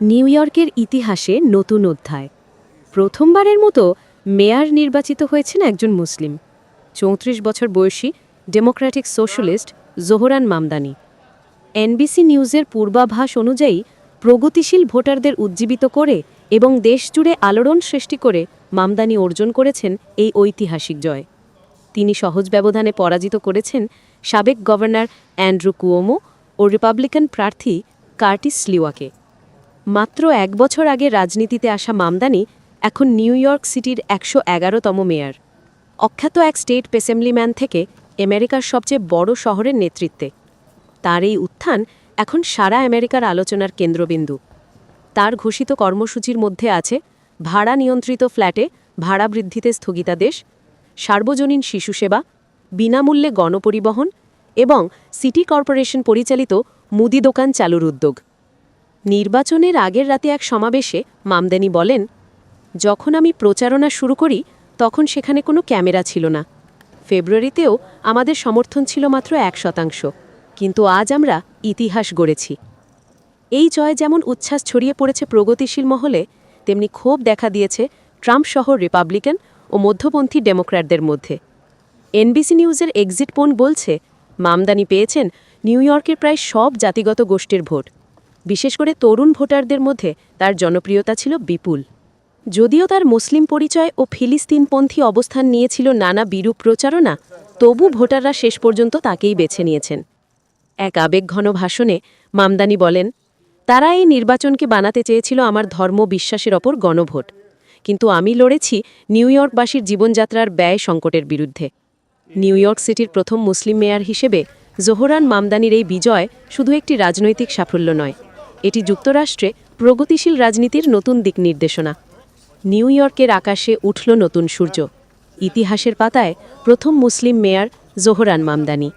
New ইয়র্কের ইতিহাসে নতুন অধ্যায়। প্রথমবারের মতো মেয়র নির্বাচিত হয়েছেন একজন মুসলিম, ৩৪ বছর বয়সী Democratic socialist Zohran Mamdani. NBC নিউজের পূর্বাভাস অনুযায়ী প্রগতিশীল ভোটারদের উজ্জীবিত করে এবং দেশজুড়ে আলোড়ন সৃষ্টি করে মামদানি অর্জন করেছেন এই ঐতিহাসিক জয়। তিনি সহজ ব্যবধানে পরাজিত করেছেন সাবেক গভর্নর অ্যান্ড্রু কুওমো ও রিপাবলিকান প্রার্থী কার্টিস স্লিওয়াকে। মাত্র ১ বছর আগে রাজনীতিতে আসা মামদানি এখন নিউ ইয়র্ক সিটির ১১১তম মেয়র। অখ্যাত এক স্টেট অ্যাসেম্বলিম্যান থেকে আমেরিকার সবচেয়ে বড় শহরের নেতৃত্বে তার এই উত্থান এখন সারা আমেরিকার আলোচনার কেন্দ্রবিন্দু। তার ঘোষিত কর্মসূচির মধ্যে আছে ভাড়া নিয়ন্ত্রিত ফ্ল্যাটে ভাড়া বৃদ্ধিতে স্থগিতাদেশ, সার্বজনীন শিশু সেবা, বিনামূল্যে গণপরিবহন এবং সিটি কর্পোরেশন পরিচালিত মুদি দোকান চালুর উদ্যোগ। নির্বাচনের আগের রাতে এক সমাবেশে মামদানি বলেন, যখন আমি প্রচারণা শুরু করি তখন সেখানে কোনো ক্যামেরা ছিল না। ফেব্রুয়ারিতেও আমাদের সমর্থন ছিল মাত্র ১%, কিন্তু আজ আমরা ইতিহাস গড়েছি। এই জয় যেমন উচ্ছ্বাস ছড়িয়ে পড়েছে প্রগতিশীল মহলে, তেমনি ক্ষোভ দেখা দিয়েছে ট্রাম্প সহ রিপাবলিকান ও মধ্যপন্থী ডেমোক্র্যাটদের মধ্যে। এনবিসি নিউজের এক্সিট পোল বলছে, মামদানি পেয়েছেন নিউ ইয়র্কের প্রায় সব জাতিগত গোষ্ঠীর ভোট। বিশেষ করে তরুণ ভোটারদের মধ্যে তার জনপ্রিয়তা ছিল বিপুল। যদিও তার মুসলিম পরিচয় ও ফিলিস্তিনপন্থী অবস্থান নিয়েছিল নানা বিরূপ প্রচারণা, তবু ভোটাররা শেষ পর্যন্ত তাকেই বেছে নিয়েছেন। এক আবেগঘন ভাষণে মামদানি বলেন, তারা এই নির্বাচনকে বানাতে চেয়েছিল আমার ধর্ম বিশ্বাসের ওপর গণভোট, কিন্তু আমি লড়েছি নিউ ইয়র্কবাসীর জীবনযাত্রার ব্যয় সংকটের বিরুদ্ধে। নিউ ইয়র্ক সিটির প্রথম মুসলিম মেয়র হিসেবে জোহরান মামদানির এই বিজয় শুধু একটি রাজনৈতিক সাফল্য নয়, এটি যুক্তরাষ্ট্রে প্রগতিশীল রাজনীতির নতুন দিক নির্দেশনা। নিউ ইয়র্কের আকাশে উঠল নতুন সূর্য। ইতিহাসের পাতায় প্রথম মুসলিম মেয়র জোহরান মামদানি।